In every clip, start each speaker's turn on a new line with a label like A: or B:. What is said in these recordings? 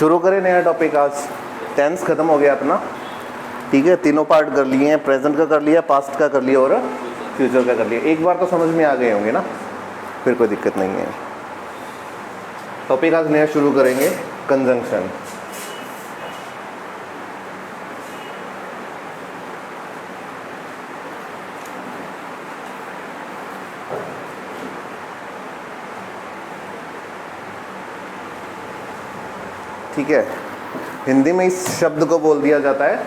A: शुरू करें नया टॉपिक। आज टेंस खत्म हो गया अपना, ठीक है। तीनों पार्ट कर लिए हैं, प्रेजेंट का कर लिया, पास्ट का कर लिया और फ्यूचर का कर लिया। एक बार तो समझ में आ गए होंगे ना, फिर कोई दिक्कत नहीं है। टॉपिक आज नया शुरू करेंगे, कंजंक्शन। ठीक है, हिंदी में इस शब्द को बोल दिया जाता है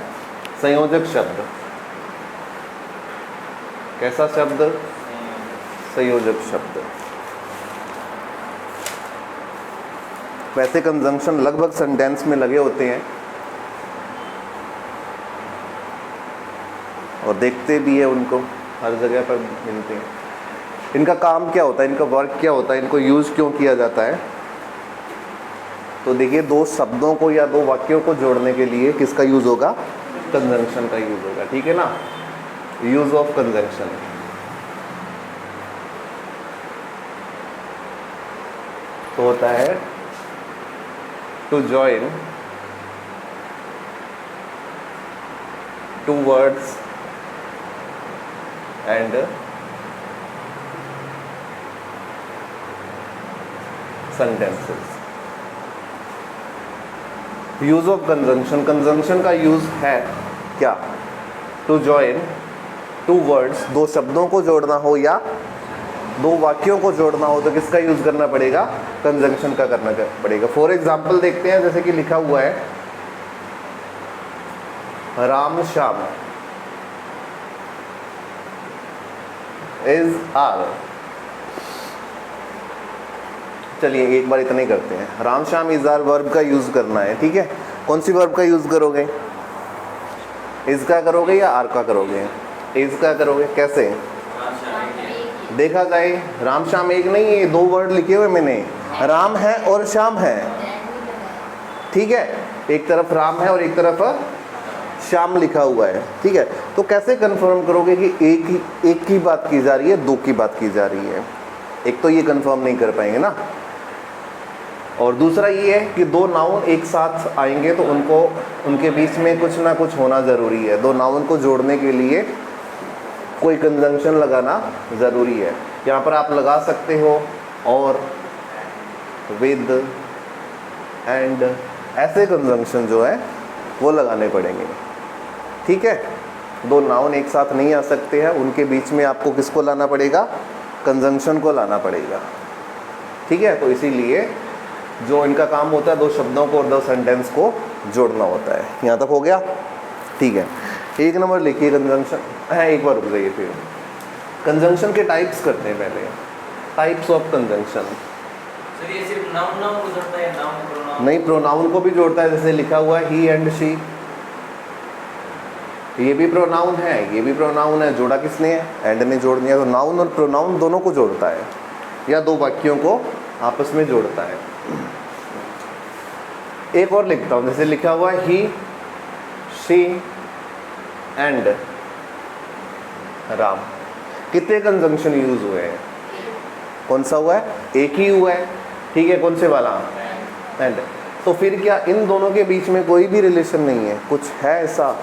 A: संयोजक शब्द। कैसा शब्द? संयोजक शब्द। वैसे कंजंक्शन लगभग सेंटेंस में लगे होते हैं और देखते भी है उनको, हर जगह पर मिलते हैं। इनका काम क्या होता है, इनका वर्क क्या होता है, इनको यूज क्यों किया जाता है? तो देखिए, दो शब्दों को या दो वाक्यों को जोड़ने के लिए किसका यूज होगा? कंजंक्शन का यूज होगा, ठीक है ना। Use of conjunction. तो होता है to join two words and sentences. Use of conjunction, conjunction का यूज है क्या? टू जॉइन टू वर्ड्स, दो शब्दों को जोड़ना हो या दो वाक्यों को जोड़ना हो तो किसका यूज करना पड़ेगा? कंजंक्शन का करना पड़ेगा। फॉर एग्जाम्पल देखते हैं, जैसे कि लिखा हुआ है राम श्याम इज आर। चलिए एक बार इतना ही करते हैं। Ram Shyam is are verb का यूज करना है, ठीक है। कौन सी वर्ब का यूज करोगे? इज का करोगे या आर का करोगे? इज का करोगे। कैसे? देखा जाए, राम श्याम एक नहीं है, दो वर्ड लिखे हुए मैंने, राम है और श्याम है, ठीक है। एक तरफ राम है और एक तरफ श्याम लिखा हुआ है, ठीक है। तो कैसे कंफर्म करोगे कि एक की बात की जा रही है, दो की बात की जा रही है? एक तो ये कंफर्म नहीं कर पाएंगे ना, और दूसरा ये है कि दो नाउन एक साथ आएंगे तो उनके बीच में कुछ ना कुछ होना ज़रूरी है। दो नाउन को जोड़ने के लिए कोई कंजंक्शन लगाना ज़रूरी है। यहाँ पर आप लगा सकते हो और, विद, एंड, ऐसे कंजंक्शन जो है वो लगाने पड़ेंगे, ठीक है। दो नाउन एक साथ नहीं आ सकते हैं, उनके बीच में आपको किसको लाना पड़ेगा? कंजंक्शन को लाना पड़ेगा, ठीक है। तो इसीलिए जो इनका काम होता है, दो शब्दों को और दो सेंटेंस को जोड़ना होता है। यहाँ तक हो गया, ठीक है। एक नंबर लिखिए कंजंक्शन है। एक बार रुक जाइए, फिर कंजंक्शन के टाइप्स करते हैं पहले। Types of conjunction.
B: सर ये सिर्फ नाउन को जोड़ता है, नाउन प्रोनाउन?
A: नहीं, प्रोनाउन को भी जोड़ता है। जैसे लिखा हुआ है ही एंड शी, ये भी प्रोनाउन है, ये भी प्रोनाउन है। जोड़ा किसने है? एंड ने जोड़ दिया। तो नाउन और प्रोनाउन दोनों को जोड़ता है या दो वाक्यों को आपस में जोड़ता है। एक और लिखता हूँ, जैसे लिखा हुआ है ही, शी एंड राम। कितने कंजंक्शन यूज हुए हैं? कौन सा हुआ है? एक ही हुआ है, ठीक है। कौन से वाला? एंड। तो फिर क्या इन दोनों के बीच में कोई भी रिलेशन नहीं है? कुछ है ऐसा?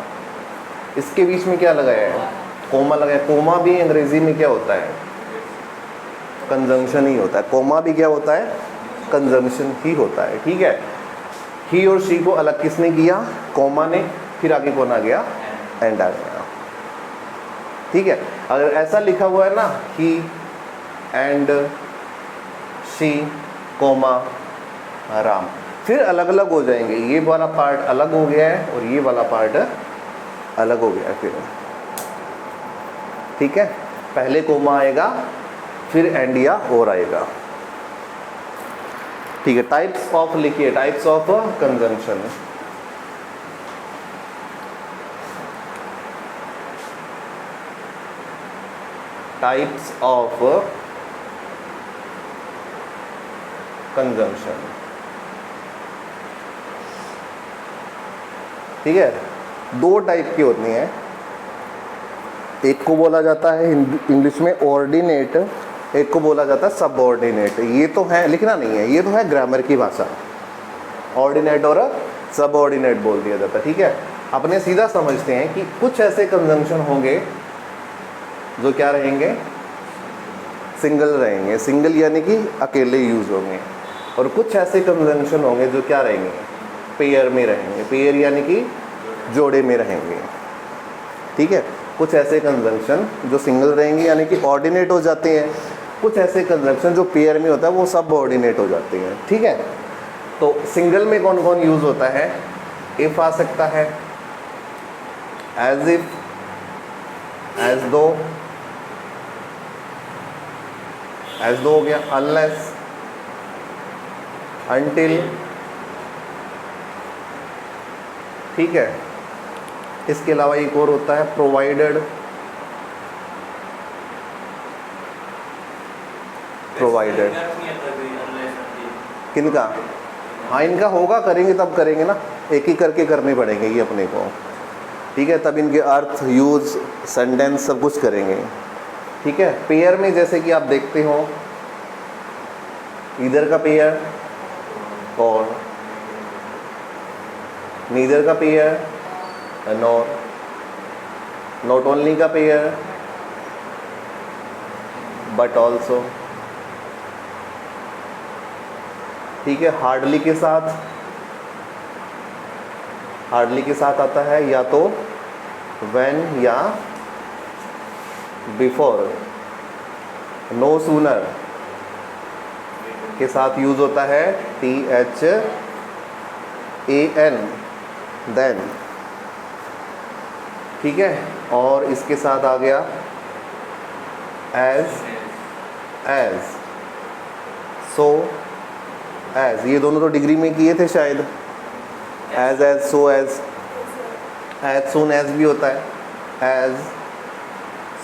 A: इसके बीच में क्या लगाया है? कोमा लगाया। कोमा भी अंग्रेजी में क्या होता है? कंजंक्शन ही होता है। कोमा भी क्या होता है? कंजंक्शन ही होता है, ठीक है। ही और शी को अलग किसने किया? कोमा ने। फिर आगे कौन आ गया? एंड आ गया, ठीक है। अगर ऐसा लिखा हुआ है ना, ही एंड शी कोमा राम, फिर अलग अलग हो जाएंगे। ये वाला पार्ट अलग हो गया है और ये वाला पार्ट अलग हो गया है फिर, ठीक है। पहले कोमा आएगा, फिर एंड या और आएगा, ठीक है। टाइप्स ऑफ लिखिए, types of conjunction. Types of conjunction, ठीक है। दो टाइप की होती हैं। एक को बोला जाता है इंग्लिश में ऑर्डिनेट, एक को बोला जाता है सबऑर्डिनेट। ये तो है, लिखना नहीं है, ये तो है ग्रामर की भाषा, ऑर्डिनेट और सब ऑर्डिनेट बोल दिया जाता है, ठीक है। अपने सीधा समझते हैं कि कुछ ऐसे कंजंक्शन होंगे जो क्या रहेंगे, सिंगल रहेंगे, सिंगल यानी कि अकेले यूज होंगे, और कुछ ऐसे कंजंक्शन होंगे जो क्या रहेंगे, पेयर में रहेंगे, पेयर यानी कि जोड़े में रहेंगे, ठीक है। कुछ ऐसे कंजंक्शन जो सिंगल रहेंगे यानी कि ऑर्डिनेट हो जाते हैं, कुछ ऐसे कंजंक्शन जो पेयर में होता है वो सब ऑर्डिनेट हो जाते हैं, ठीक है। तो सिंगल में कौन कौन यूज होता है, इफ आ सकता है, एज इफ, एज दो, एज दो हो गया, अनलेस, अनटिल, ठीक है। इसके अलावा एक और होता है प्रोवाइडेड, प्रोवाइडेड किनका, हाँ इनका होगा, करेंगे तब करेंगे ना, एक ही करके करने पड़ेंगे ये अपने को, ठीक है। तब इनके अर्थ, यूज, सेंटेंस सब कुछ करेंगे, ठीक है। पेयर में जैसे कि आप देखते हो, इधर का पेयर और नीदर का पेयर, नॉर, नॉट ओनली का पेयर बट ऑल्सो, ठीक है। हार्डली के साथ, हार्डली के साथ आता है या तो व्हेन या बिफोर, नो सूनर के साथ यूज होता है THAN, देन, ठीक है। और इसके साथ आ गया एज, एज, सो, एज, ये दोनों तो डिग्री में किए थे शायद, as, as, so, as, as soon as भी होता है, एज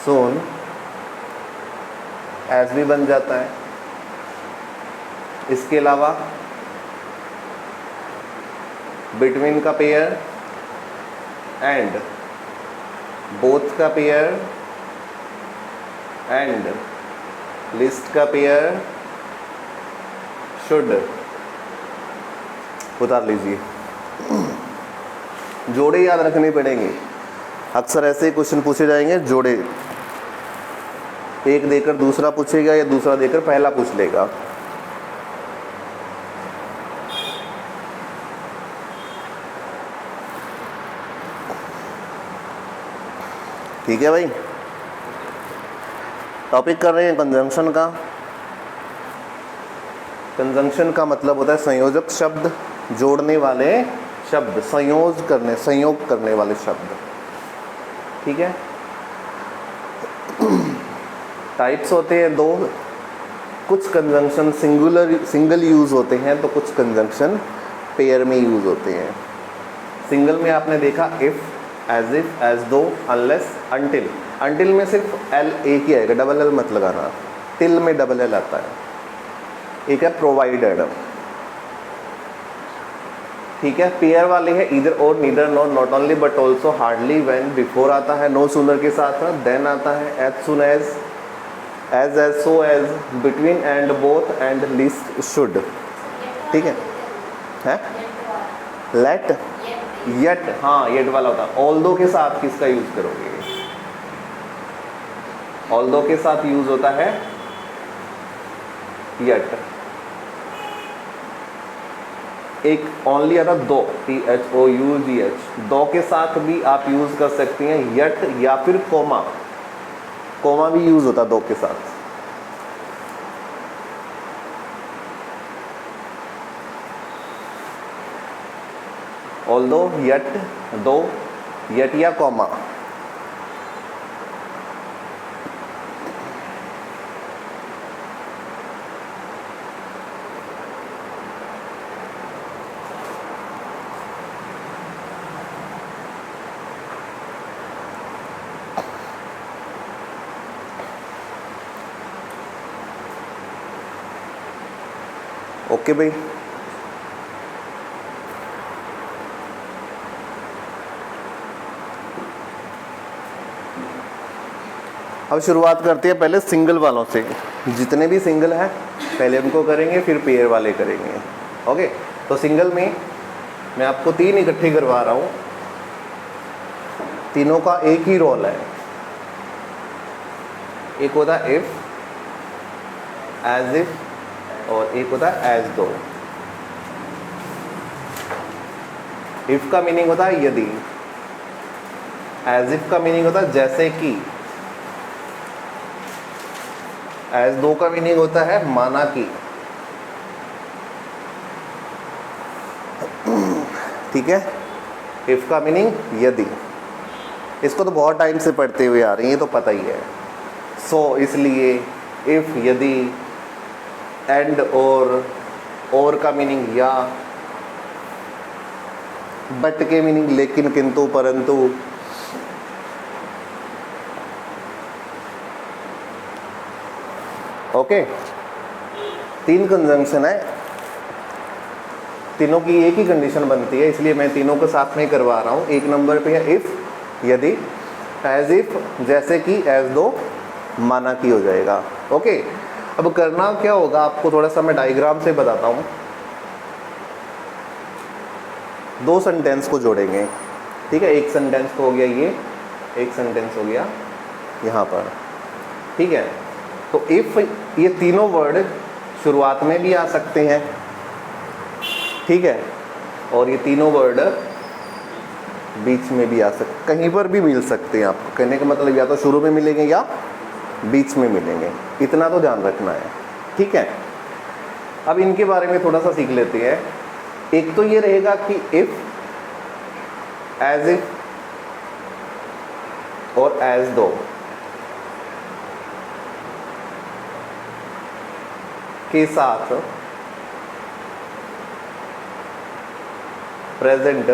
A: सून एज भी बन जाता है। इसके अलावा बिटवीन का पेयर, एंड, बोथ का पेयर, एंड, लिस्ट का पेयर, शुड, उतार लीजिए। जोड़े याद रखने पड़ेंगे, अक्सर ऐसे क्वेश्चन पूछे जाएंगे, जोड़े एक देकर दूसरा पूछेगा या दूसरा देकर पहला पूछ लेगा, ठीक है भाई। टॉपिक कर रहे हैं कंजंक्शन का। कंजंक्शन का मतलब होता है संयोजक शब्द, जोड़ने वाले शब्द, संयोग करने वाले शब्द, ठीक है। टाइप्स होते हैं दो, कुछ कंजंक्शन सिंगल यूज होते हैं तो कुछ कंजंक्शन पेयर में यूज होते हैं। सिंगल में आपने देखा इफ, एज इफ, एज दो, अनलेस, अनटिल। अनटिल में सिर्फ एल एक ही आएगा, डबल एल मत लगाना, टिल में डबल एल आता है। एक है प्रोवाइडेड, ठीक है। पेयर वाले हैं इधर और, neither, not, not only but also, hardly, when, before आता है, नो सूनर के साथ, देन आता है, as soon as, as, so as, between, and, both, and, lest, should, ठीक है। लेट, येट, हाँ येट वाला होता है। ऑल्दो के साथ किसका यूज करोगे, ऑल्दो के साथ यूज होता है येट। एक ओनली आता दो, THOUGH, दो के साथ भी आप यूज कर सकते हैं येट, या फिर कोमा, कोमा भी यूज होता है दो के साथ। ऑल्दो, येट, दो, येट या कॉमा। ओके भाई, अब शुरुआत करते हैं पहले सिंगल वालों से। जितने भी सिंगल हैं पहले उनको करेंगे, फिर पेयर वाले करेंगे। ओके, तो सिंगल में मैं आपको 3 इकट्ठे करवा रहा हूँ, तीनों का एक ही रोल है। एक होता है इफ, एज इफ और एक होता है एज दो। इफ का मीनिंग होता है यदि, एज इफ का मीनिंग होता है जैसे कि, एज दो का मीनिंग होता है माना कि। ठीक है, इफ का मीनिंग यदि। इसको तो बहुत टाइम से पढ़ते हुए आ रही हैं, ये तो पता ही है। सो इसलिए इफ, यदि, एंड, और का मीनिंग या, बट के मीनिंग लेकिन, किंतु, परंतु। ओके, 3 कंजंक्शन है, तीनों की एक ही कंडीशन बनती है, इसलिए मैं तीनों को साथ में करवा रहा हूँ। एक नंबर पे है इफ, यदि, एज इफ जैसे कि, एज दो, माना कि हो जाएगा। ओके, अब करना क्या होगा आपको, थोड़ा सा मैं डायग्राम से बताता हूँ। 2 सेंटेंस को जोड़ेंगे, ठीक है। एक सेंटेंस तो हो गया ये, एक सेंटेंस हो गया यहाँ पर, ठीक है। तो इफ, ये तीनों वर्ड शुरुआत में भी आ सकते हैं, ठीक है, और ये तीनों वर्ड बीच में भी आ सकते, कहीं पर भी मिल सकते हैं। आपको कहने का मतलब या तो शुरू में मिलेंगे या बीच में मिलेंगे, इतना तो ध्यान रखना है, ठीक है। अब इनके बारे में थोड़ा सा सीख लेते हैं। एक तो ये रहेगा कि इफ, एज इफ और एज दो के साथ प्रेजेंट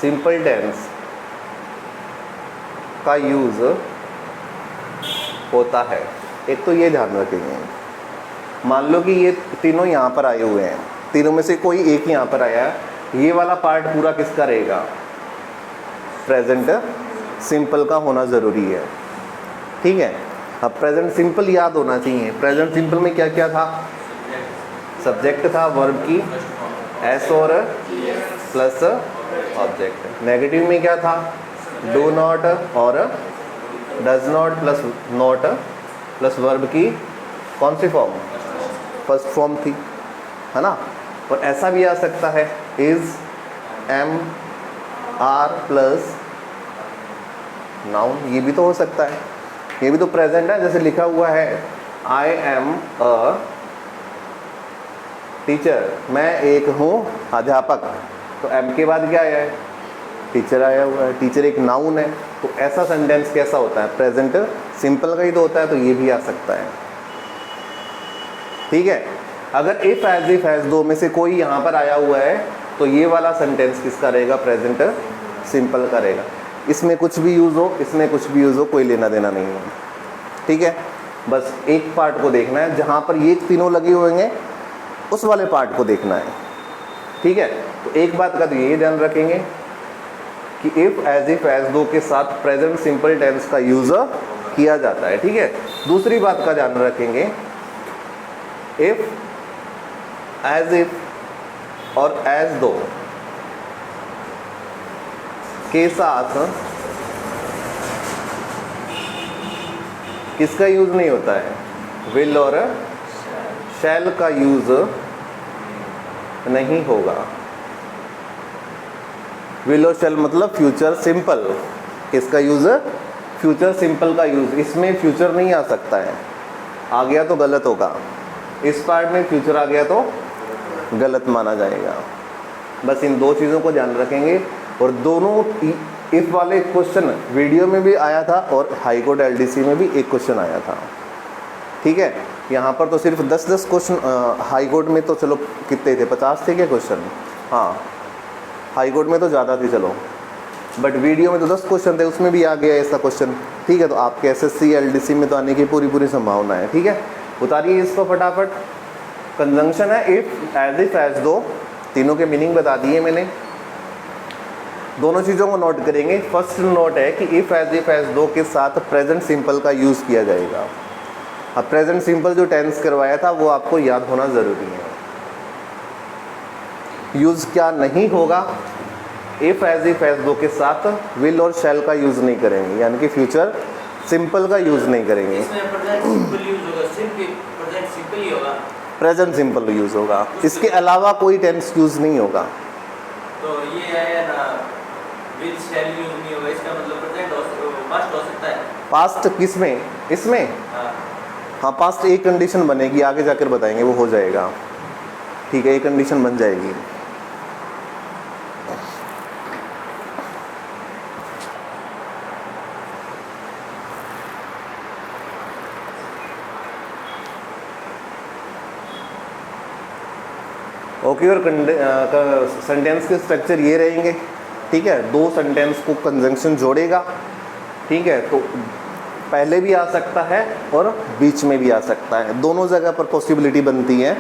A: सिंपल टेंस का यूज होता है। एक तो ये ध्यान रखेंगे, मान लो कि ये तीनों यहाँ पर आए हुए हैं, तीनों में से कोई एक यहाँ पर आया है, ये वाला पार्ट पूरा किसका रहेगा, प्रेजेंट सिंपल का होना ज़रूरी है, ठीक है। अब प्रेजेंट सिंपल याद होना चाहिए। प्रेजेंट सिंपल में क्या क्या था, सब्जेक्ट था, वर्ब की एस और प्लस ऑब्जेक्ट। नेगेटिव में क्या था, डू नॉट और does not plus not plus verb की कौन सी फॉर्म, फर्स्ट फॉर्म थी, है ना। और ऐसा भी आ सकता है is, am, are plus noun, ये भी तो हो सकता है, ये भी तो प्रेजेंट है। जैसे लिखा हुआ है आई एम अ टीचर, मैं एक हूँ अध्यापक, तो एम के बाद क्या आया है, टीचर आया हुआ है। टीचर एक नाउन है, तो ऐसा सेंटेंस कैसा होता है, प्रेजेंट सिंपल का ही तो होता है, तो ये भी आ सकता है, ठीक है। अगर इफ, एज इफ, एज दो में से कोई यहाँ पर आया हुआ है, तो ये वाला सेंटेंस किसका रहेगा, प्रेजेंट सिंपल का रहेगा। इसमें कुछ भी यूज़ हो, इसमें कुछ भी यूज़ हो, कोई लेना देना नहीं है, ठीक है। बस एक पार्ट को देखना है, जहाँ पर ये तीनों लगे होंगे उस वाले पार्ट को देखना है, ठीक है। तो एक बात का तो ये ध्यान रखेंगे कि इफ, एज इफ, एज दो के साथ प्रेजेंट सिंपल टेंस का यूज़ किया जाता है, ठीक है। दूसरी बात का ध्यान रखेंगे, इफ, एज इफ और एज दो के साथ किसका यूज़ नहीं होता है, विल और शैल का यूज़ नहीं होगा। विल और शैल मतलब फ्यूचर सिंपल, किसका यूज़, फ्यूचर सिंपल का यूज़। इसमें फ्यूचर नहीं आ सकता है, आ गया तो गलत होगा। इस पार्ट में फ्यूचर आ गया तो गलत माना जाएगा। बस इन दो चीज़ों को ध्यान रखेंगे। और दोनों इफ वाले क्वेश्चन वीडियो में भी आया था और हाई कोर्ट एलडीसी में भी एक क्वेश्चन आया था, ठीक है। यहाँ पर तो सिर्फ 10-10 क्वेश्चन, हाई कोर्ट में तो चलो कितने थे, 50 थे क्या क्वेश्चन, हाँ हाई कोर्ट में तो ज़्यादा थी चलो, बट वीडियो में तो 10 क्वेश्चन थे, उसमें भी आ गया ऐसा क्वेश्चन, ठीक है। तो आपके एसएससी एलडीसी में तो आने की पूरी संभावना है, ठीक है। उतारिए इसको फटाफट। कंजंक्शन है इफ, एज इफ, एज दो, तीनों के मीनिंग बता दिए मैंने। दोनों चीज़ों को नोट करेंगे। फर्स्ट नोट है कि इफ, एज इफ, एज दो के साथ प्रेजेंट सिंपल का यूज़ किया जाएगा। अब प्रेजेंट सिंपल जो टेंस करवाया था वो आपको याद होना ज़रूरी है। यूज़ क्या नहीं होगा, इफ़ एज दो के साथ विल और शैल का यूज़ नहीं करेंगे, यानी कि फ्यूचर सिंपल का यूज़ नहीं करेंगे।
B: इसमें प्रेजेंट सिंपल यूज होगा, सिर्फ प्रेजेंट सिंपल ही होगा।
A: प्रेजेंट सिंपल यूज़ होगा, इसके अलावा कोई टेंस यूज़ नहीं होगा।
B: तो ये आया ना, विल शैल यूज नहीं होगा, इसका मतलब प्रेजेंट पास्ट हो सकता है।
A: पास्ट किस में, इसमें?
B: हाँ,
A: हाँ, पास्ट एक कंडीशन बनेगी, आगे जाकर बताएंगे, वो हो जाएगा। ठीक है, एक कंडीशन बन जाएगी। ओके, और सेंटेंस के स्ट्रक्चर ये रहेंगे। ठीक है, दो सेंटेंस को कंजंक्शन जोड़ेगा। ठीक है, तो पहले भी आ सकता है और बीच में भी आ सकता है, दोनों जगह पर पॉसिबिलिटी बनती है,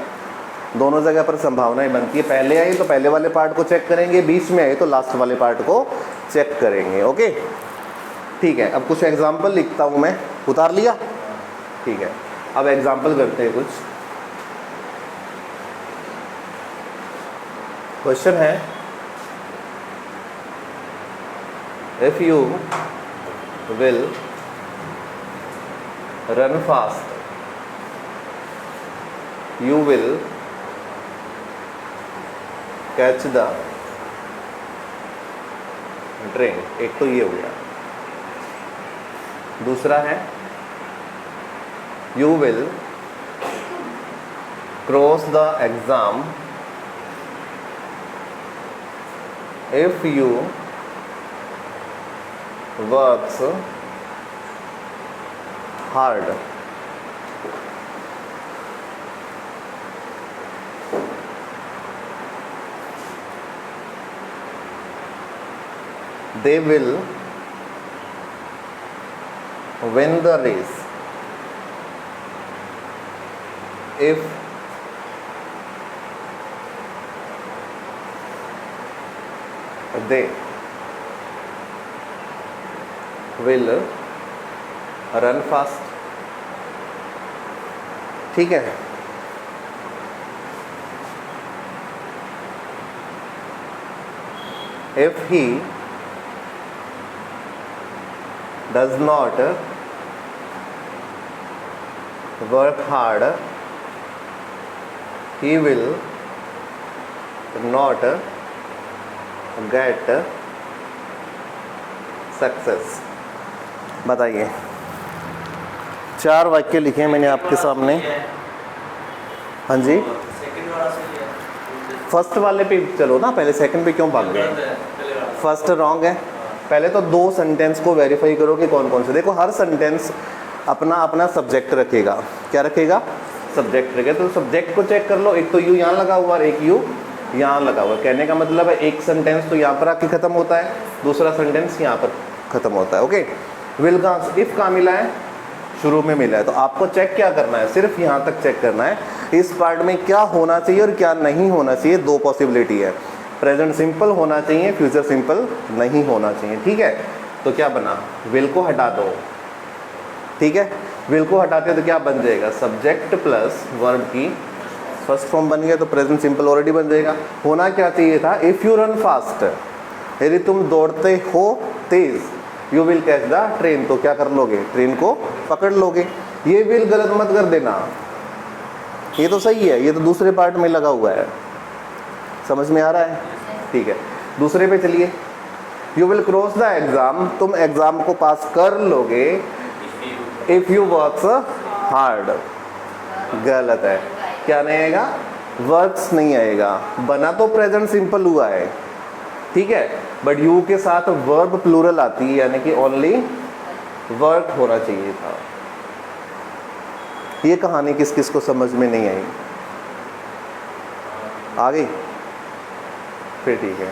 A: दोनों जगह पर संभावनाएं बनती है। पहले आई तो पहले वाले पार्ट को चेक करेंगे, बीच में आई तो लास्ट वाले पार्ट को चेक करेंगे। ओके, ठीक है, अब कुछ एग्जाम्पल लिखता हूँ मैं, उतार लिया? ठीक है, अब एग्जाम्पल करते हैं कुछ। क्वेश्चन है, if you will run fast, you will catch the train. एक तो ये हो गया। दूसरा है, you will cross the exam if you works hard। they will win the race if they will run fast। ठीक है, if he does not work hard, he will not get success. बताइए, 4 वाक्य लिखे मैंने आपके सामने। हाँ जी,
B: सेकंड वाला सही है।
A: फर्स्ट वाले पे चलो ना, पहले सेकंड पे क्यों भाग गए?
B: पहले वाला
A: फर्स्ट रॉन्ग है। पहले तो 2 सेंटेंस को वेरीफाई करो कि कौन कौन से। देखो, हर सेंटेंस अपना अपना सब्जेक्ट रखेगा। क्या रखेगा? सब्जेक्ट रखेगा। तो सब्जेक्ट को चेक कर लो, एक तो यू यहाँ लगा हुआ और एक यू यहाँ लगा हुआ। कहने का मतलब है एक सेंटेंस तो यहाँ पर आके ख़त्म होता है, दूसरा सेंटेंस यहाँ पर ख़त्म होता है। ओके, विल का इफ़ का मिला है, शुरू में मिला है, तो आपको चेक क्या करना है? सिर्फ यहाँ तक चेक करना है, इस पार्ट में क्या होना चाहिए और क्या नहीं होना चाहिए। 2 पॉसिबिलिटी है, प्रेजेंट सिंपल होना चाहिए, फ्यूचर सिंपल नहीं होना चाहिए। ठीक है, तो क्या बना? विल को हटा दो। ठीक है, विल को हटाते हैं तो क्या बन जाएगा? सब्जेक्ट प्लस वर्ब की फर्स्ट फॉर्म बन गया, तो प्रेजेंट सिंपल ऑलरेडी बन जाएगा। होना क्या चाहिए था? इफ़ यू रन फास्ट, यदि तुम दौड़ते हो तेज, you will catch the train, तो क्या कर लोगे? ट्रेन को पकड़ लोगे। ये विल गलत मत कर देना, ये तो सही है, ये तो दूसरे पार्ट में लगा हुआ है। समझ में आ रहा है? ठीक है, दूसरे पे चलिए। You will cross the exam, तुम एग्ज़ाम को पास कर लोगे इफ़ यू वर्क्स हार्ड। गलत है, क्या नहीं आएगा? वर्क्स नहीं आएगा। बना तो प्रेजेंट सिंपल हुआ है, ठीक है, बट यू के साथ वर्ब प्लूरल आती है, यानी कि ओनली वर्क होना चाहिए था। ये कहानी किस किस को समझ में नहीं आई? आ गई? फिर ठीक है।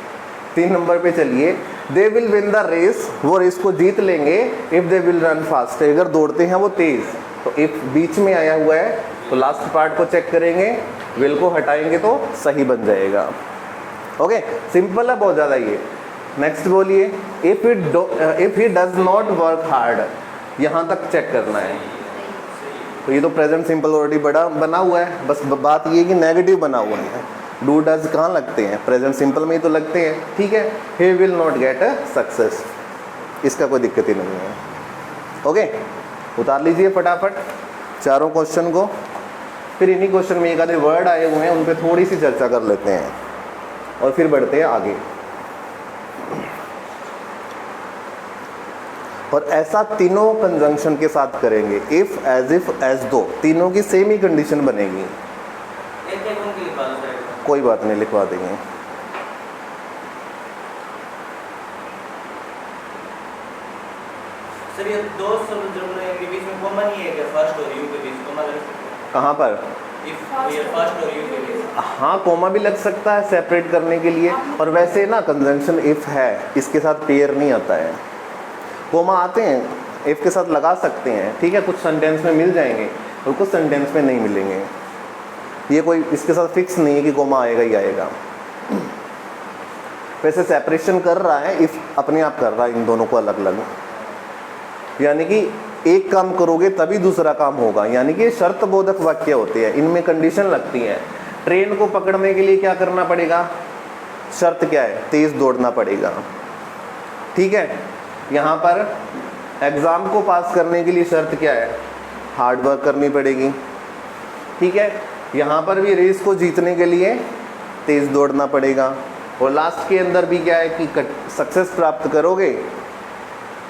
A: 3 नंबर पे चलिए। They will win the race, वो रेस को जीत लेंगे if they will run fast, अगर दौड़ते हैं वो तेज़। तो इफ बीच में आया हुआ है तो लास्ट पार्ट को चेक करेंगे, विल को हटाएंगे तो सही बन जाएगा। ओके, सिंपल है बहुत ज़्यादा ये। नेक्स्ट बोलिए, if he does not work hard, यहाँ तक चेक करना है। तो ये तो प्रेजेंट सिंपल ऑलरेडी बना हुआ है, बस बात ये कि नेगेटिव बना हुआ है। डू डज कहाँ लगते हैं, प्रेजेंट सिंपल में ही तो लगते हैं, ठीक है। He will not get a success, इसका कोई दिक्कत ही नहीं है। ओके, उतार लीजिए फटाफट चारों क्वेश्चन को, फिर इन्हीं क्वेश्चन में एक आधे वर्ड आए हुए हैं उन पर थोड़ी सी चर्चा कर लेते हैं और फिर बढ़ते हैं आगे। और ऐसा तीनों कंजंक्शन के साथ करेंगे, इफ, एज इफ, एज दो, तीनों की सेम ही कंडीशन बनेगी।
B: एक उनकी लिखवा दो साइड में।
A: कोई बात नहीं, लिखवा देंगे।
B: सर ये दो शब्द जो के बीच में कॉमा नहीं है क्या, फर्स्ट और यू के बीच कॉमा लग सकता है?
A: कहाँ पर?
B: इफ ये फर्स्ट और यू के बीच।
A: हाँ, कोमा भी लग सकता है सेपरेट करने के लिए। और वैसे ना कंजंक्शन इफ है, इसके साथ पेयर नहीं आता है। कोमा आते हैं, इफ के साथ लगा सकते हैं, ठीक है, कुछ सेंटेंस में मिल जाएंगे और कुछ सेंटेंस में नहीं मिलेंगे। ये कोई इसके साथ फिक्स नहीं है कि कोमा आएगा ही आएगा। वैसे सेपरेशन कर रहा है, इफ अपने आप कर रहा है इन दोनों को अलग अलग, यानी कि एक काम करोगे तभी दूसरा काम होगा, यानी कि शर्त बोधक वाक्य होते हैं, इनमें कंडीशन लगती है। ट्रेन को पकड़ने के लिए क्या करना पड़ेगा, शर्त क्या है, तेज दौड़ना पड़ेगा, ठीक है। यहाँ पर एग्ज़ाम को पास करने के लिए शर्त क्या है, हार्ड वर्क करनी पड़ेगी, ठीक है। यहाँ पर भी रेस को जीतने के लिए तेज़ दौड़ना पड़ेगा। और लास्ट के अंदर भी क्या है कि सक्सेस प्राप्त करोगे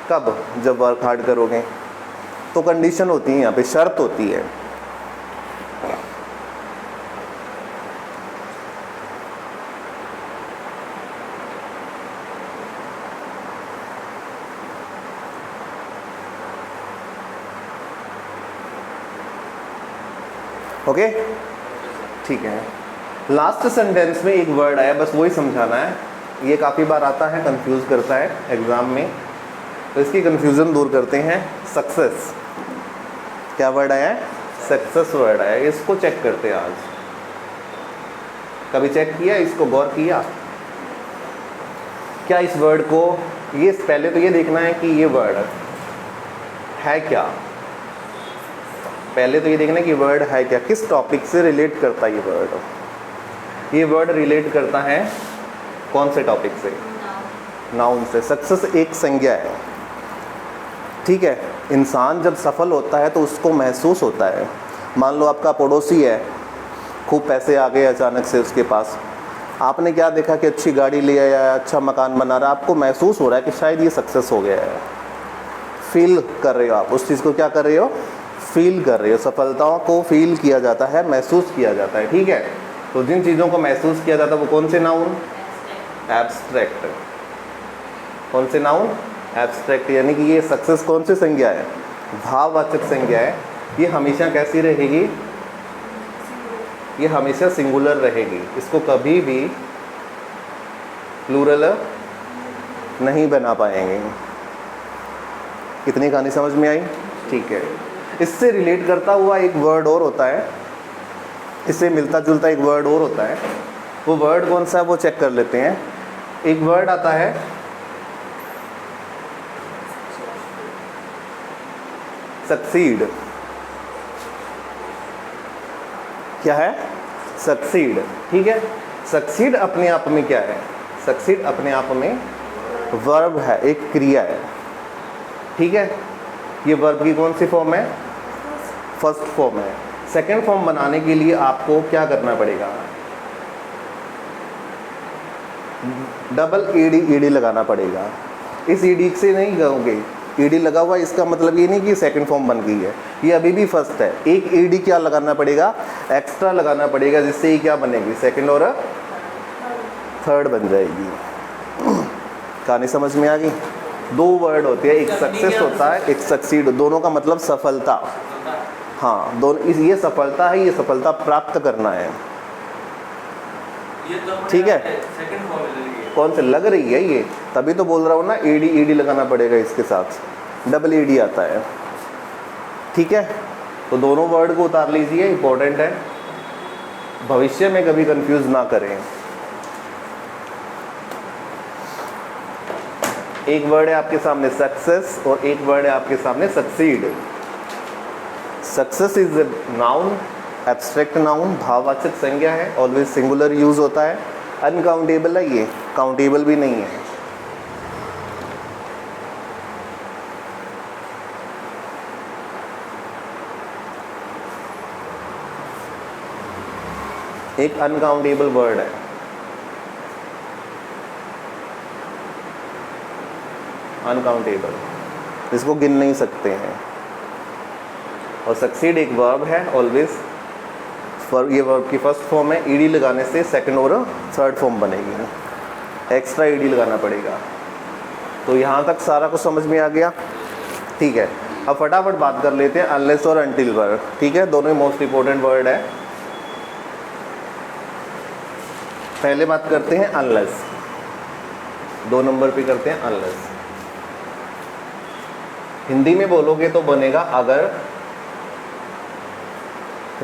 A: कब, जब वर्क हार्ड करोगे। तो कंडीशन होती है, यहाँ पे शर्त होती है। ओके, ठीक है। लास्ट सेंटेंस में एक वर्ड आया, बस वही समझाना है। ये काफ़ी बार आता है, कंफ्यूज करता है एग्ज़ाम में, तो इसकी कंफ्यूजन दूर करते हैं। सक्सेस, क्या वर्ड आया है, सक्सेस वर्ड आया है, इसको चेक करते हैं आज। कभी चेक किया, इसको गौर किया क्या इस वर्ड को? ये पहले तो ये देखना है कि ये वर्ड है क्या, पहले तो ये देखना है कि वर्ड है क्या, किस टॉपिक से रिलेट करता है ये वर्ड। ये वर्ड रिलेट करता है कौन से टॉपिक से, नाउन से। सक्सेस एक संज्ञा है, ठीक है। इंसान जब सफल होता है तो उसको महसूस होता है। मान लो आपका पड़ोसी है, खूब पैसे आ गए अचानक से उसके पास, आपने क्या देखा कि अच्छी गाड़ी ले आया, अच्छा मकान बना रहा, आपको महसूस हो रहा है कि शायद ये सक्सेस हो गया है। फील कर रहे हो आप उस चीज़ को, क्या कर रहे हो, फील कर रहे हो। सफलताओं को फील किया जाता है, महसूस किया जाता है, ठीक है। तो जिन चीज़ों को महसूस किया जाता है वो कौन से नाउन, एब्स्ट्रैक्ट। कौन से नाउन, एब्स्ट्रैक्ट। यानी कि ये सक्सेस कौन सी संज्ञा है, भाववाचक संज्ञा है। ये हमेशा कैसी रहेगी, ये हमेशा सिंगुलर रहेगी, इसको कभी भी प्लूरल नहीं बना पाएंगे। कितनी कहानी समझ में आई, ठीक है। इससे रिलेट करता हुआ एक वर्ड और होता है, इससे मिलता जुलता एक वर्ड और होता है। वो वर्ड कौन सा है वो चेक कर लेते हैं। एक वर्ड आता है सक्सीड। क्या है, सक्सीड, ठीक है। सक्सीड अपने आप में क्या है, सक्सीड अपने आप में वर्ब है, एक क्रिया है, ठीक है। ये वर्ब की कौन सी फॉर्म है, फर्स्ट फॉर्म है। सेकंड फॉर्म बनाने के लिए आपको क्या करना पड़ेगा, डबल ईडी लगाना पड़ेगा। इस ईडी से नहीं कहोगे, ईडी लगा हुआ इसका मतलब ये नहीं कि सेकंड फॉर्म बन गई है, ये अभी भी फर्स्ट है। एक ईडी क्या लगाना पड़ेगा, एक्स्ट्रा लगाना पड़ेगा, जिससे ये क्या बनेगी, सेकंड और थर्ड बन जाएगी। कहानी समझ में आ गई। दो वर्ड होते हैं, एक सक्सेस होता है, एक सक्सीड। दोनों का मतलब सफलता, हाँ दोनों। ये सफलता है, ये सफलता प्राप्त करना है, ठीक है।
B: सेकंड फॉर्म में लगी है।
A: कौन से लग रही है ये, तभी तो बोल रहा हूँ ना, ईडी लगाना पड़ेगा इसके साथ, डबल ईडी आता है, ठीक है। तो दोनों वर्ड को उतार लीजिए, इंपॉर्टेंट है, भविष्य में कभी कंफ्यूज ना करें। एक वर्ड है आपके सामने सक्सेस और एक वर्ड है आपके सामने succeed. Success is a noun, abstract noun भाववाचक संज्ञा है, ऑलवेज सिंगुलर यूज होता है। अनकाउंटेबल है, ये काउंटेबल भी नहीं है। एक अनकाउंटेबल वर्ड है। अनकाउंटेबल, इसको गिन नहीं सकते हैं। और सक्सीड एक वर्ब है, ऑलवेज ये वर्ब की फर्स्ट फॉर्म है, ईडी लगाने से सेकंड और थर्ड फॉर्म बनेगी, एक्स्ट्रा ईडी लगाना पड़ेगा। तो यहाँ तक सारा कुछ समझ में आ गया, ठीक है। अब फटाफट बात कर लेते हैं अनलेस और अनटिल वर्ड, ठीक है, दोनों ही मोस्ट इंपॉर्टेंट वर्ड है। पहले बात करते हैं अनलेस, 2 नंबर पे करते हैं अनलेस। हिंदी में बोलोगे तो बनेगा अगर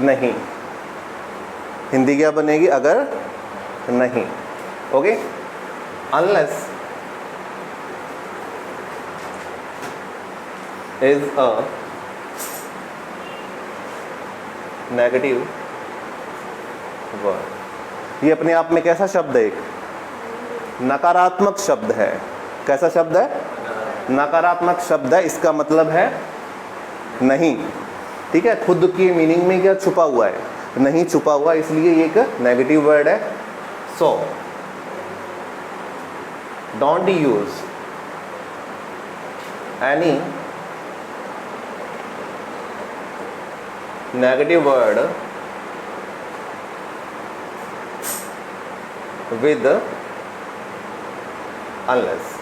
A: नहीं, हिंदी क्या बनेगी, अगर नहीं, okay. Unless is a negative word. ये अपने आप में कैसा शब्द है, एक नकारात्मक शब्द है। कैसा शब्द है, नकारात्मक शब्द है। इसका मतलब है नहीं, ठीक है। खुद की मीनिंग में क्या छुपा हुआ है, नहीं छुपा हुआ, इसलिए ये एक नेगेटिव वर्ड है। So don't use any negative word with unless.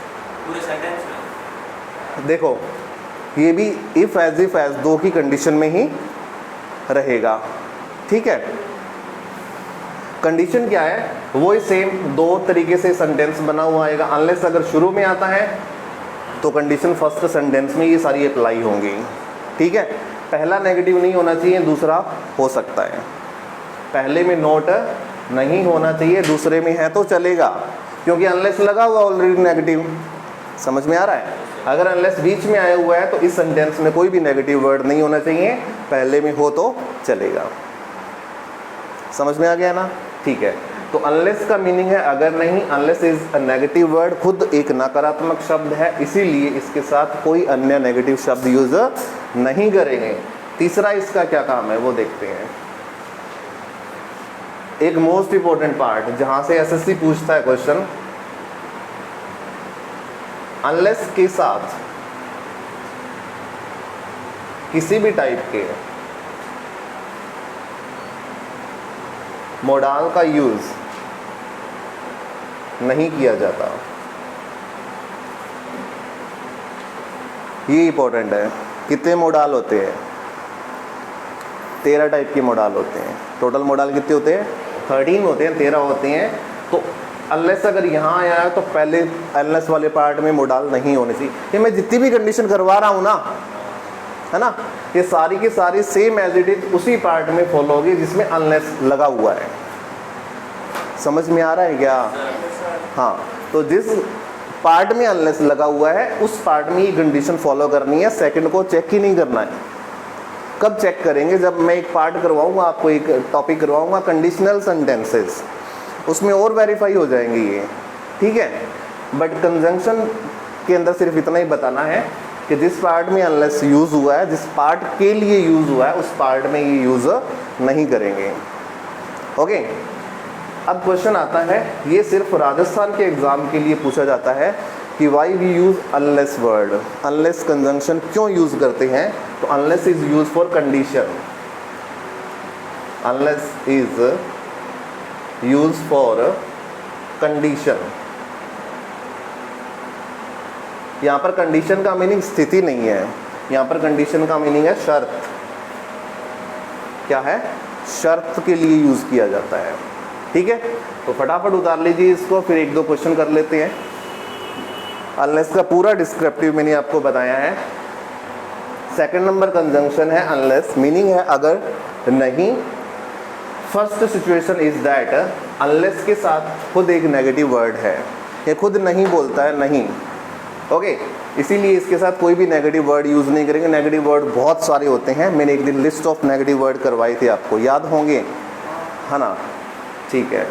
B: पूरे सेंटेंस में
A: देखो, ये भी इफ एज 2 की कंडीशन में ही रहेगा, ठीक है। कंडीशन क्या है, वो ही सेम 2 तरीके से सेंटेंस बना हुआ आएगा। अनलेस अगर शुरू में आता है तो कंडीशन फर्स्ट सेंटेंस में ये सारी अप्लाई होंगी, ठीक है। पहला नेगेटिव नहीं होना चाहिए, दूसरा हो सकता है। पहले में नोट नहीं होना चाहिए, दूसरे में है तो चलेगा, क्योंकि अनलेस लगा हुआ ऑलरेडी नेगेटिव। समझ में आ रहा है। अगर अनलेस बीच में आया हुआ है तो इस सेंटेंस में कोई भी नेगेटिव वर्ड नहीं होना चाहिए, पहले में हो तो चलेगा। समझ में आ गया ना, ठीक है। तो अनलेस का मीनिंग है अगर नहीं। Unless is a negative word, खुद एक नकारात्मक शब्द है, इसीलिए इसके साथ कोई अन्य नेगेटिव शब्द यूज नहीं करेंगे। तीसरा इसका क्या काम है वो देखते हैं। एक मोस्ट इंपॉर्टेंट पार्ट जहां से एसएससी पूछता है क्वेश्चन, अनलेस के साथ किसी भी टाइप के मोडाल का यूज नहीं किया जाता। ये इंपॉर्टेंट है। कितने मोडाल होते हैं, 13 टाइप के मोडाल होते हैं। टोटल मोडाल कितने होते हैं, 13 होते हैं, 13 होते हैं। तो अनलेस अगर यहाँ आया है तो पहले अनलेस वाले पार्ट में मोडाल नहीं होने चाहिए। ये मैं जितनी भी कंडीशन करवा रहा हूँ ना, है ना, ये सारी की सारी सेम एज इट इज उसी पार्ट में फॉलो होगी जिसमें अनलेस लगा हुआ है। समझ में आ रहा है क्या? हाँ, तो जिस पार्ट में अनलेस लगा हुआ है उस पार्ट में ये कंडीशन फॉलो करनी है, सेकंड को चेक ही नहीं करना है। कब चेक करेंगे? जब मैं एक पार्ट करवाऊंगा आपको, एक टॉपिक करवाऊंगा कंडीशनल सेंटेंसेस, उसमें और वेरीफाई हो जाएंगे ये, ठीक है। बट कंजंक्शन के अंदर सिर्फ इतना ही बताना है कि जिस पार्ट में अनलेस यूज़ हुआ है, जिस पार्ट के लिए यूज़ हुआ है, उस पार्ट में ये यूज़ नहीं करेंगे। ओके, अब क्वेश्चन आता है, ये सिर्फ राजस्थान के एग्ज़ाम के लिए पूछा जाता है कि why we use unless word, unless conjunction क्यों यूज़ करते हैं? तो unless is use for condition, unless is use for condition. यहाँ पर कंडीशन का मीनिंग स्थिति नहीं है, यहाँ पर कंडीशन का मीनिंग है शर्त। क्या है? शर्त के लिए यूज़ किया जाता है, ठीक है। तो फटाफट उतार लीजिए इसको, फिर 1-2 क्वेश्चन कर लेते हैं। अनलेस का पूरा डिस्क्रिप्टिव मैंने आपको बताया है। सेकंड नंबर कंजंक्शन है अनलेस, मीनिंग है अगर नहीं। First situation is that unless के साथ खुद एक नेगेटिव वर्ड है, ये खुद नहीं बोलता है नहीं, ओके, इसीलिए इसके साथ कोई भी नेगेटिव वर्ड यूज़ नहीं करेंगे। नेगेटिव वर्ड बहुत सारे होते हैं, मैंने एक दिन लिस्ट ऑफ नेगेटिव वर्ड करवाई थी, आपको याद होंगे, है ना? ठीक है।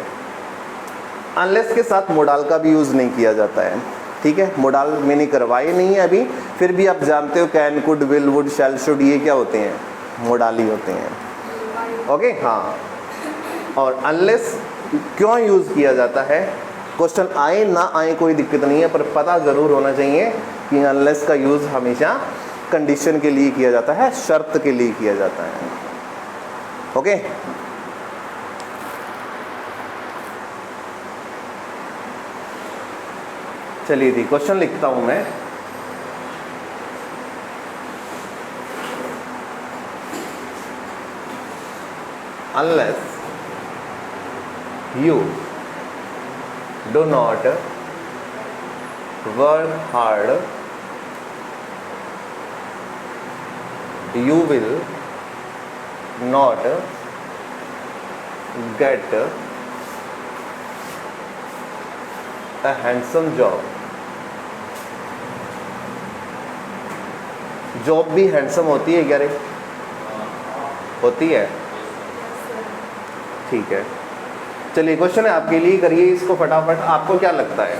A: अनलेस के साथ मोडाल का भी यूज़ नहीं किया जाता है, ठीक है। मोडाल मैंने करवाए नहीं है अभी, फिर भी आप जानते हो can, could, will, would, shall, should, ये क्या होते हैं? मोडाल ही होते हैं। ओके, हाँ। और अनलेस क्यों यूज़ किया जाता है? क्वेश्चन आए ना आए कोई दिक्कत नहीं है, पर पता ज़रूर होना चाहिए कि अनलेस का यूज़ हमेशा कंडीशन के लिए किया जाता है, शर्त के लिए किया जाता है। ओके, चलिए दी क्वेश्चन लिखता हूं मैं। Unless you do not work hard, you will not get a handsome job। Job भी हैंडसम होती है क्या रे? होती है, ठीक है। चलिए क्वेश्चन है आपके लिए, करिए इसको फटाफट। आपको क्या लगता है?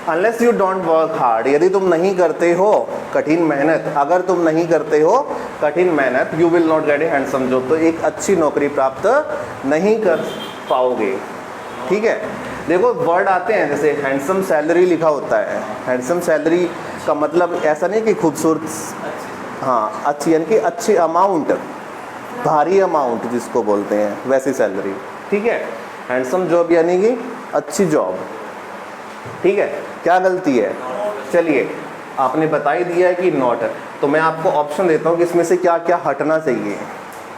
A: Unless you don't work hard, यदि तुम नहीं करते हो कठिन मेहनत, अगर तुम नहीं करते हो कठिन मेहनत, you will not gate A handsome job, तो एक अच्छी नौकरी प्राप्त नहीं कर पाओगे। ठीक है, देखो वर्ड आते हैं, जैसे हैंडसम सैलरी लिखा होता है। हैंडसम सैलरी का मतलब ऐसा नहीं कि खूबसूरत, हाँ, अच्छी, यानी कि अच्छी अमाउंट, भारी अमाउंट जिसको बोलते हैं, वैसी सैलरी। ठीक है, हैंडसम जॉब यानी कि अच्छी जॉब। ठीक है, क्या गलती है? चलिए आपने बता ही दिया है कि नॉट, तो मैं आपको ऑप्शन देता हूँ कि इसमें से क्या क्या हटना चाहिए।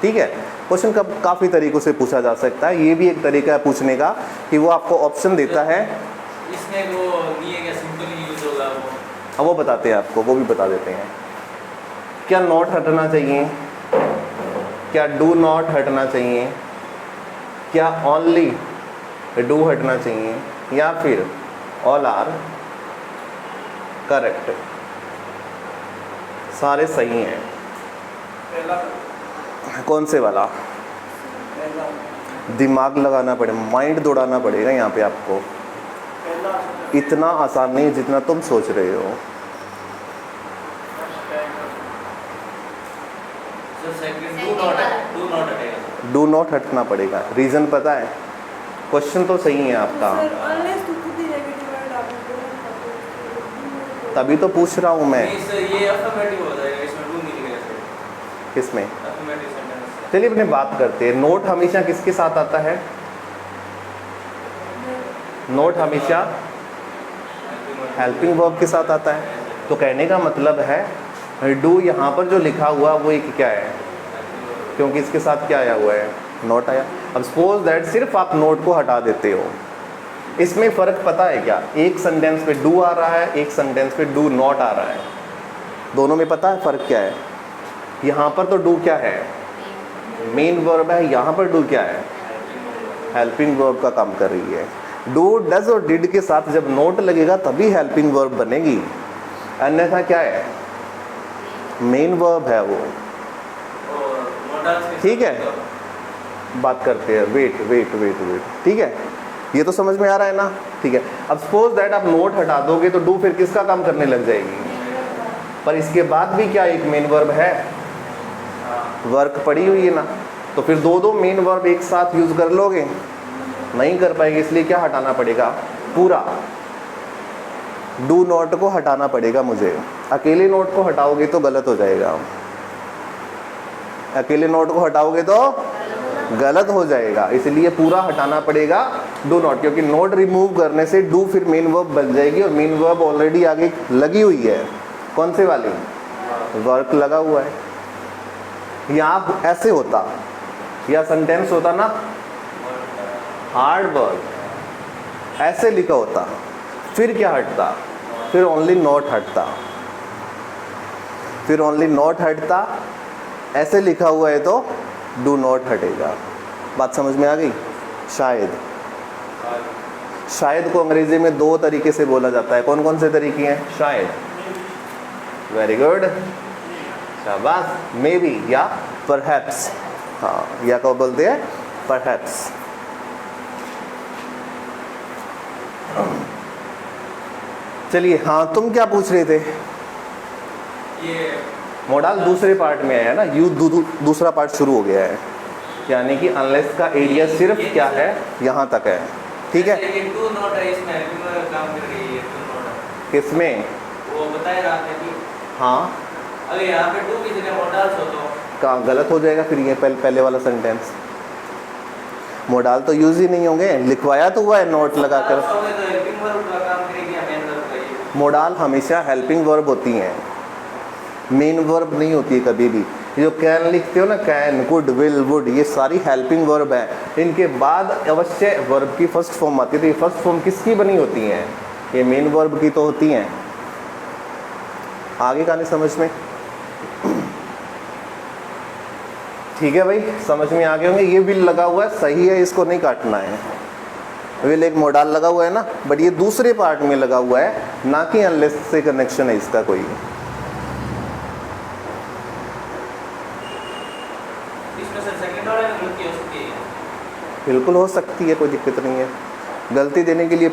A: ठीक है, क्वेश्चन का काफ़ी तरीक़ों से पूछा जा सकता है, ये भी एक तरीका है पूछने का कि वो आपको ऑप्शन देता है।
B: इसमें वो नहीं है क्या, सिंपल यूज होगा वो?
A: हाँ, वो बताते हैं आपको, वो भी बता देते हैं। क्या नॉट हटना चाहिए? क्या डू नॉट हटना चाहिए? क्या ओनली डू हटना चाहिए? या फिर ऑल आर करेक्ट? सारे सही हैं। कौन से वाला? दिमाग लगाना पड़े, माइंड दौड़ाना पड़ेगा यहाँ पे आपको। इतना आसान नहीं जितना तुम सोच रहे हो। डू नॉट हटना पड़ेगा। रीज़न पता है? क्वेश्चन तो सही है आपका, तभी तो पूछ रहा हूँ मैं।
B: ये अफर्मेटिव हो जाएगा, इसमें डू नहीं लिखेगा।
A: किसमें?
B: Affirmative sentence.
A: चलिए अपने बात करते हैं। नोट हमेशा किसके साथ आता है? नोट हमेशा हेल्पिंग वर्ब के साथ आता है। तो कहने का मतलब है डू यहाँ पर जो लिखा हुआ वो एक क्या है, क्योंकि इसके साथ क्या आया हुआ है? नोट आया। अब सपोज दैट सिर्फ आप नोट को हटा देते हो, इसमें फ़र्क पता है क्या? एक सेंटेंस पे डू आ रहा है, एक सेंटेंस पे डू नॉट आ रहा है। दोनों में पता है फ़र्क क्या है? यहाँ पर तो डू क्या है? मेन वर्ब है। यहाँ पर डू क्या है? हेल्पिंग वर्ब का काम कर रही है। डू, डज और डिड के साथ जब नोट लगेगा तभी हेल्पिंग वर्ब बनेगी, अन्यथा क्या है? मेन वर्ब है वो। ठीक है, बात करते हैं। वेट वेट वेट वेट, ठीक है, ये तो समझ में आ रहा है ना? ठीक है, अब सपोज दैट आप नोट हटा दोगे तो डू फिर किसका काम करने लग जाएगी? पर इसके बाद भी क्या एक मेन वर्ब है? वर्क पड़ी हुई है ना, तो फिर दो दो मेन वर्ब एक साथ यूज कर लोगे? नहीं कर पाएंगे, इसलिए क्या हटाना पड़ेगा? पूरा डू नॉट को हटाना पड़ेगा मुझे। अकेले नोट को हटाओगे तो गलत हो जाएगा, अकेले नोट को हटाओगे तो गलत हो जाएगा, इसलिए पूरा हटाना पड़ेगा डू नॉट, क्योंकि नोट रिमूव करने से डू फिर मेन वर्ब बन जाएगी, और मेन वर्ब ऑलरेडी आगे लगी हुई है। कौन से वाली? वर्क लगा हुआ है। यहाँ ऐसे होता या सेंटेंस होता ना हार्ड वर्क, ऐसे लिखा होता, फिर क्या हटता? फिर ओनली नॉट हटता, फिर ओनली नॉट हटता। ऐसे लिखा हुआ है तो डू नॉट हटेगा। बात समझ में आ गई? शायद शायद को अंग्रेजी में दो तरीके से बोला जाता है, कौन कौन से तरीके हैं? शायद, वेरी गुड, शाबाश, मे बी या परहैप्स, हाँ, या क्या बोलते हैं? परहैप्स। चलिए, हाँ, तुम क्या पूछ रहे थे?
B: ये
A: मॉडल दूसरे पार्ट में है ना, यू दूसरा पार्ट शुरू हो गया है, यानी कि अनलेस का एरिया सिर्फ क्या है, यहाँ तक है, ठीक है?
B: ये टू नोट है, इसमें हेल्पिंग वर्ब काम कर रही है, टू नोट
A: किसमें?
B: वो बताया ना आपने कि
A: हाँ,
B: अगर यहाँ पे टू की जगह मॉडल्स हो तो
A: कहाँ गलत हो जाएगा फिर ये पहले वाला सेंटेंस? मॉडल तो यूज ही नहीं होंगे, लिखवाया तो हुआ है नोट लगाकर।
B: तो हेल्पिंग वर्ब का काम करेगी या मेन वर्ब का? ये
A: मॉडल हमेशा हेल्पिंग वर्ब होती हैं, मेन वर्ब नहीं होती है कभी भी। जो कैन लिखते हो ना, कैन, कुड, विल, वुड, ये सारी हेल्पिंग वर्ब है। इनके बाद अवश्य वर्ब की फर्स्ट फॉर्म आती है, तो ये फर्स्ट फॉर्म किसकी बनी होती हैं? ये मेन वर्ब की तो होती हैं। आगे कहानी समझ में? ठीक है भाई, समझ में आ गए होंगे। ये विल लगा हुआ है, सही है, इसको नहीं काटना है। विल एक मॉडल लगा हुआ है ना, बट ये दूसरे पार्ट में लगा हुआ है, ना कि अनलेस से कनेक्शन है इसका कोई।
B: इसमें सर सेकंड वाले में गलती हो सकती है?
A: बिल्कुल हो सकती है, कोई दिक्कत नहीं है। गलती देने के लिए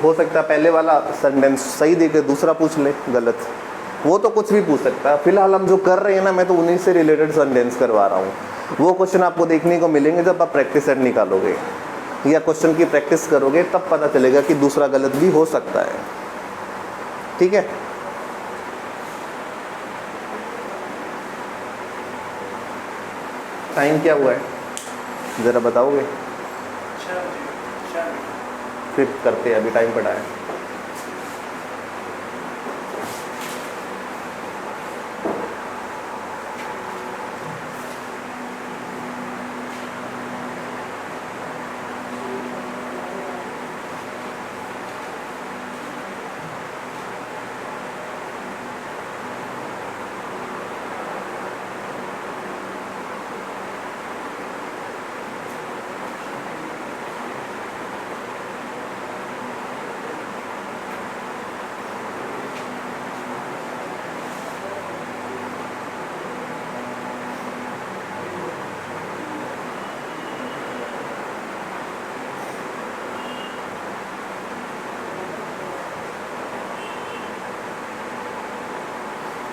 A: हो सकता है पहले वाला सेंटेंस सही दे के दूसरा पूछ ले गलत, वो तो कुछ भी पूछ सकता है। फिलहाल हम जो कर रहे हैं ना, मैं तो उन्हीं से रिलेटेड सेंटेंस करवा रहा हूँ। वो क्वेश्चन आपको देखने को मिलेंगे जब आप प्रैक्टिस सेट निकालोगे या क्वेश्चन की प्रैक्टिस करोगे, तब पता चलेगा कि दूसरा गलत भी हो सकता है, ठीक है? टाइम क्या हुआ है ज़रा बताओगे? फिर करते हैं, अभी टाइम पड़ा है।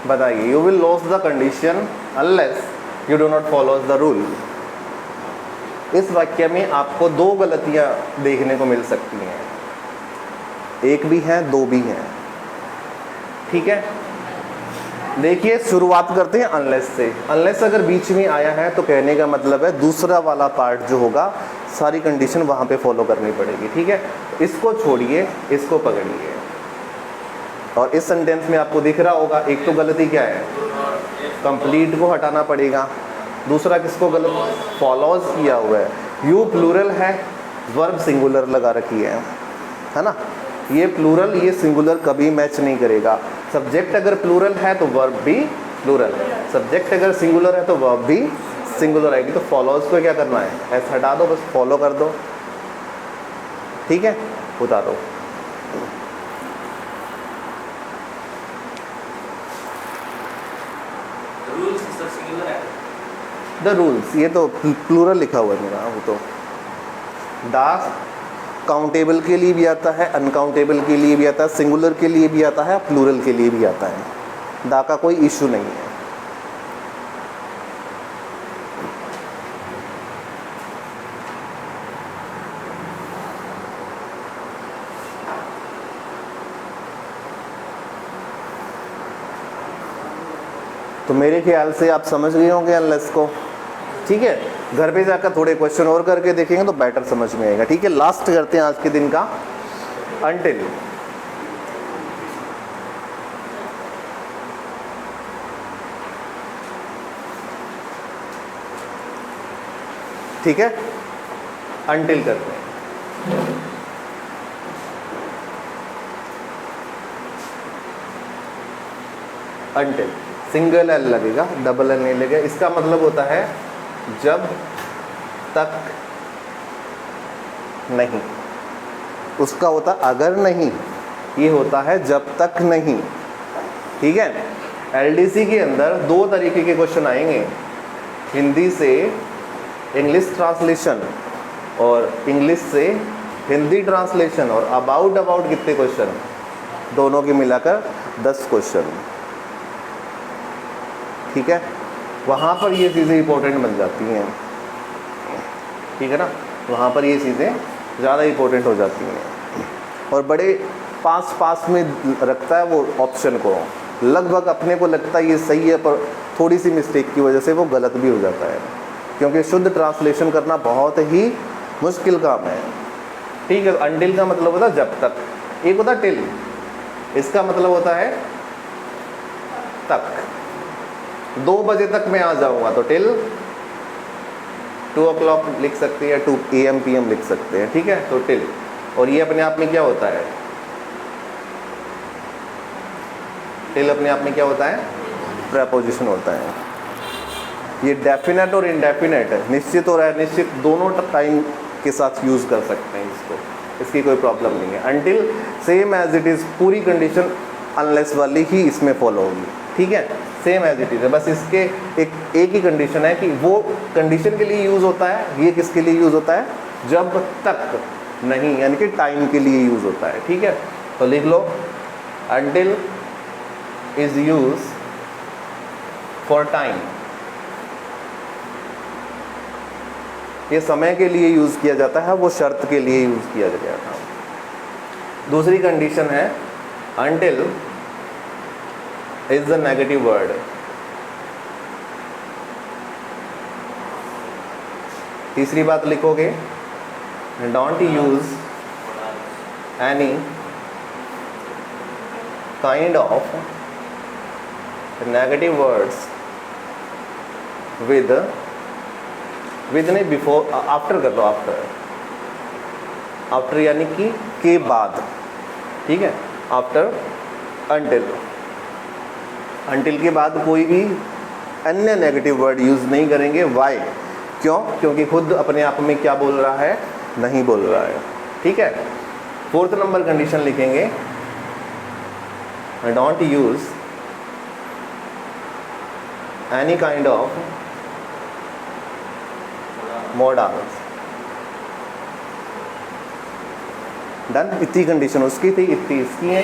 A: बताइए, you will loss the condition unless you do not follow the rule. इस वाक्य में आपको दो गलतियां देखने को मिल सकती हैं, एक भी है, दो भी हैं, ठीक है? देखिए, शुरुआत करते हैं अनलेस से। अनलेस अगर बीच में आया है तो कहने का मतलब है दूसरा वाला पार्ट जो होगा, सारी कंडीशन वहाँ पे फॉलो करनी पड़ेगी, ठीक है? इसको छोड़िए, इसको पकड़िए। और इस सेंटेंस में आपको दिख रहा होगा, एक तो गलती क्या है, कंप्लीट को हटाना पड़ेगा। दूसरा किसको गलत, फॉलोज किया हुआ है। यू प्लूरल है, वर्ब सिंगुलर लगा रखी है ना? ये प्लूरल, ये सिंगुलर कभी मैच नहीं करेगा। सब्जेक्ट अगर प्लूरल है तो वर्ब भी प्लूरल, सब्जेक्ट अगर सिंगुलर है तो वर्ब भी सिंगुलर आएगी। तो फॉलोज को क्या करना है, ऐसा हटा दो, बस फॉलो कर दो, ठीक है? उतारो। द रूल्स, ये तो प्लूरल लिखा हुआ है मेरा, वो तो द काउंटेबल के लिए भी आता है, अनकाउंटेबल के लिए भी आता है, सिंगुलर के लिए भी आता है, प्लूरल के लिए भी आता है। द का कोई इशू नहीं है। तो मेरे ख्याल से आप समझ गए होंगे अनलेस को, ठीक है? घर पे जाकर थोड़े क्वेश्चन और करके देखेंगे तो बेटर समझ में आएगा, ठीक है? लास्ट करते हैं आज के दिन का अनटिल। ठीक है, अनटिल करते हैं। अनटिल सिंगल एल लगेगा, डबल एल नहीं लगेगा। इसका मतलब होता है जब तक नहीं, उसका होता अगर नहीं, ये होता है जब तक नहीं। ठीक है, एलडीसी के अंदर दो तरीके के क्वेश्चन आएंगे, हिंदी से इंग्लिश ट्रांसलेशन और इंग्लिश से हिंदी ट्रांसलेशन, और अबाउट कितने क्वेश्चन, दोनों के मिलाकर 10 क्वेश्चन। ठीक है, वहाँ पर ये चीज़ें इंपॉर्टेंट बन जाती हैं। ठीक है ना, वहाँ पर ये चीज़ें ज़्यादा इंपॉर्टेंट हो जाती हैं और बड़े पास में रखता है वो ऑप्शन को, लगभग अपने को लगता है ये सही है, पर थोड़ी सी मिस्टेक की वजह से वो गलत भी हो जाता है, क्योंकि शुद्ध ट्रांसलेशन करना बहुत ही मुश्किल काम है। ठीक है, अंटिल का मतलब होता है जब तक, एक होता है टिल, इसका मतलब होता है तक। 2 बजे तक मैं आ जाऊँगा तो टिल 2 o'clock लिख सकते हैं, 2 AM PM लिख सकते हैं। ठीक है, तो टिल, और ये अपने आप में क्या होता है, टिल अपने आप में क्या होता है, प्रेपोजिशन होता है। ये डेफिनेट और इनडेफिनेट है, निश्चित और अनिश्चित दोनों टाइम के साथ यूज़ कर सकते हैं इसको, इसकी कोई प्रॉब्लम नहीं है। Until same as it is, पूरी कंडीशन अनलेस वाली ही इसमें फॉलो होगी। ठीक है, सेम एज इट इज़ है, बस इसके एक ही कंडीशन है कि वो कंडीशन के लिए यूज़ होता है, ये किसके लिए यूज़ होता है, जब तक नहीं, यानी कि टाइम के लिए यूज़ होता है। ठीक है, तो लिख लो, until is use for time, ये समय के लिए यूज़ किया जाता है, वो शर्त के लिए यूज़ किया गया था। दूसरी कंडीशन है until is the negative word। तीसरी बात लिखोगे, don't use any kind of negative words with नहीं, बिफोर, आफ्टर कर लो, आफ्टर यानी कि के बाद। ठीक है, आफ्टर अंटिल के बाद कोई भी अन्य नेगेटिव वर्ड यूज़ नहीं करेंगे। वाई, क्यों, क्योंकि खुद अपने आप में क्या बोल रहा है, नहीं बोल रहा है। ठीक है, 4th नंबर कंडीशन लिखेंगे, don't use any kind of models. Done, इतनी कंडीशन उसकी थी, इतनी इसकी है।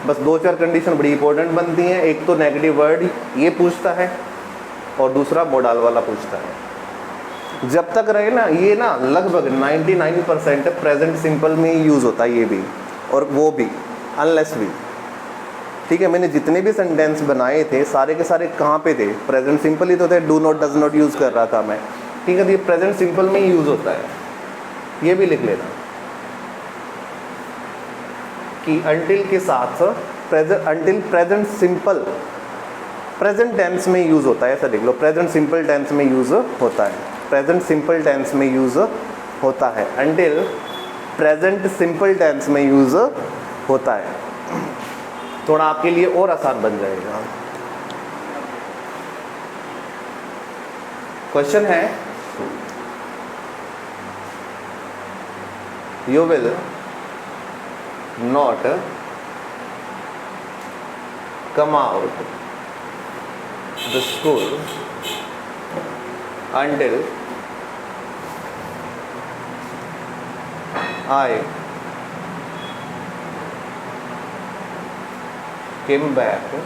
A: बस 2-4 कंडीशन बड़ी इंपॉर्टेंट बनती हैं। एक तो नेगेटिव वर्ड ये पूछता है और दूसरा मॉडल वाला पूछता है। जब तक रहे ना, ये ना लगभग 99% प्रेजेंट सिंपल में ही यूज़ होता है, ये भी और वो भी, अनलेस भी। ठीक है, मैंने जितने भी सेंटेंस बनाए थे सारे के सारे कहाँ पे थे, प्रेजेंट सिंपल ही तो थे। Do not, does not use कर रहा था मैं। ठीक है, तो ये प्रेजेंट सिंपल में ही यूज़ होता है, ये भी लिख लेना कि अंटिल के साथ present, until present simple present tense में यूज़ होता है, ऐसा लिख लो। प्रेजेंट सिंपल टेंस में यूज़ होता है, प्रेजेंट सिंपल टेंस में यूज़ होता है, अंटिल प्रेजेंट सिंपल टेंस में यूज़ होता है। थोड़ा आपके लिए और आसान बन जाएगा। क्वेश्चन है, you will not come out the school until I came back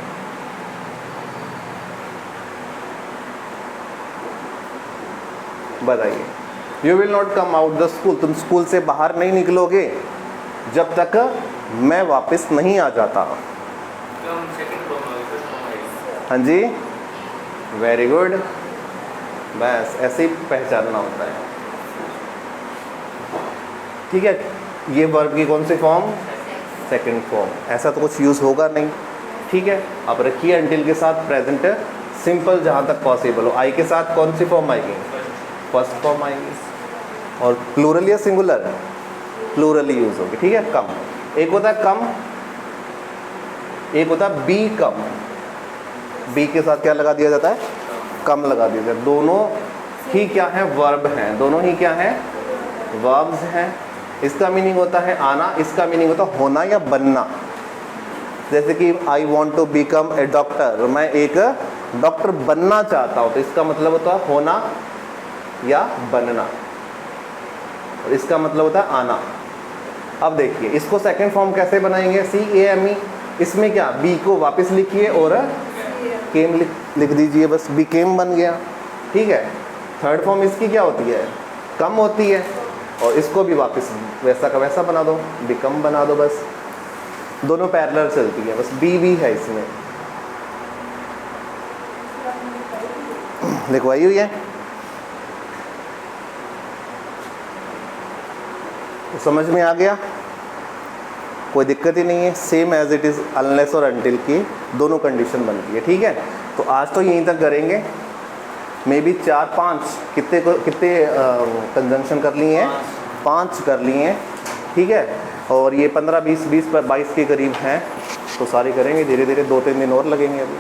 A: बताइए, you will not come out the school, तुम स्कूल से बाहर नहीं निकलोगे जब तक मैं वापस नहीं आ जाता। हाँ जी, वेरी गुड, बस ऐसे ही पहचानना होता है। ठीक है, ये वर्ब की कौन सी फॉर्म, सेकंड फॉर्म, ऐसा तो कुछ यूज़ होगा नहीं। ठीक है, अब रखिए अंटिल के साथ प्रेजेंट सिंपल जहाँ तक पॉसिबल हो। आई के साथ कौन सी फॉर्म आएगी, फर्स्ट फॉर्म आएगी। और प्लूरल या सिंगुलर, प्लूरल ही यूज़ होगी। ठीक है, कम, एक होता है कम, एक होता है बी कम। बी के साथ क्या लगा दिया जाता है, कम लगा दिया जाता है। दोनों ही क्या है, वर्ब हैं, दोनों ही क्या हैं, वर्ब्स हैं। इसका मीनिंग होता है आना, इसका मीनिंग होता है होना या बनना। जैसे कि I want to become a doctor, मैं एक डॉक्टर बनना चाहता हूँ, तो इसका मतलब होता है होना या बनना, और इसका मतलब होता है आना। अब देखिए इसको सेकंड फॉर्म कैसे बनाएंगे, CAME, इसमें क्या बी को वापस लिखिए और केम लिख दीजिए, बस बिकेम बन गया, ठीक है। थर्ड फॉर्म इसकी क्या होती है, कम होती है, और इसको भी वापस वैसा का वैसा बना दो, बिकम बना दो, बस दोनों पैरेलल चलती है, बस बी भी है इसमें, लिखवाई हुई है। तो समझ में आ गया, कोई दिक्कत ही नहीं है, same as it is unless और अनटिल की दोनों कंडीशन बनती है, ठीक है। तो आज तो यहीं तक करेंगे, मे बी 4-5 कितने कंजंक्शन कर लिए हैं, 5 कर लिए हैं, ठीक है। और ये 15-20 20 22 के करीब हैं, तो सारे करेंगे धीरे धीरे, 2-3 दिन और लगेंगे अभी।